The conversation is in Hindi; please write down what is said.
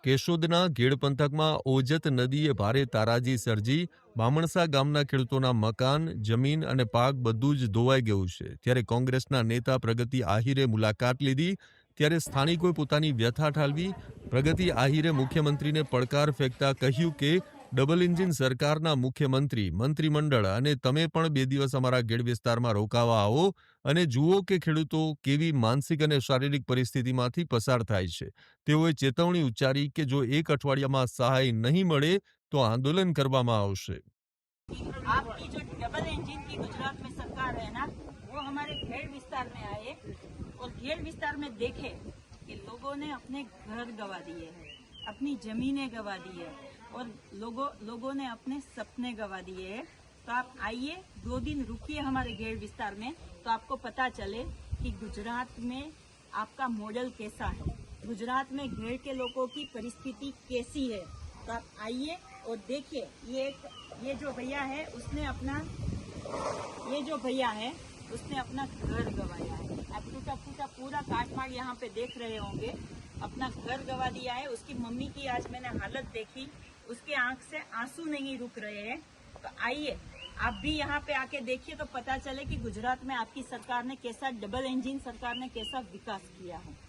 કેશોદના ઘેડ પંથકમાં ઓજત નદીએ ભારે તારાજી સર્જી બામણસા ગામના ખેડૂતોના મકાન, જમીન અને પાક બધું જ ધોવાઈ ગયું છે. ત્યારે કોંગ્રેસના નેતા પ્રગતિ આહિરે મુલાકાત લીધી ત્યારે સ્થાનિકોએ પોતાની વ્યથા ઠાલવી. પ્રગતિ આહિરે મુખ્યમંત્રીને પડકાર ફેંકતા કહ્યું કે ડબલ એન્જિન સરકારના મુખ્યમંત્રી, મંત્રીમંડળ અને તમે પણ 2 દિવસ અમારા ગેડ વિસ્તારમાં રોકાવા આવો અને જુઓ કે ખેડૂતો કેવી માનસિક અને શારીરિક પરિસ્થિતિમાંથી પસાર થાય છે. તેઓએ ચેતવણી ઉચ્ચારી કે જો 1 અઠવાડિયામાં સહાય નહીં મળે તો આંદોલન કરવામાં આવશે. आपकी जो डबल इंजन की गुजरात में सरकार है ना, वो हमारे घेड़ विस्तार में आए और घेड़ विस्तार में देखे कि लोगों ने अपने घर गवा दिए हैं, अपनी जमीनें गवा दी है और लोगों ने अपने सपने गवा दिए हैं. तो आप आइए 2 दिन रुकिए हमारे घेड़ विस्तार में, तो आपको पता चले कि गुजरात में आपका मॉडल कैसा है, गुजरात में घेड़ के लोगों की परिस्थिति कैसी है. तो आप आइए और देखिए. ये जो भैया है उसने अपना घर गवाया है. आप टूटा पूरा काटमाड़ यहाँ पे देख रहे होंगे, अपना घर गवा दिया है. उसकी मम्मी की आज मैंने हालत देखी, उसके आंख से आंसू नहीं रुक रहे हैं. तो आइए आप भी यहाँ पे आके देखिए तो पता चले कि गुजरात में आपकी सरकार ने कैसा, डबल इंजन सरकार ने कैसा विकास किया है.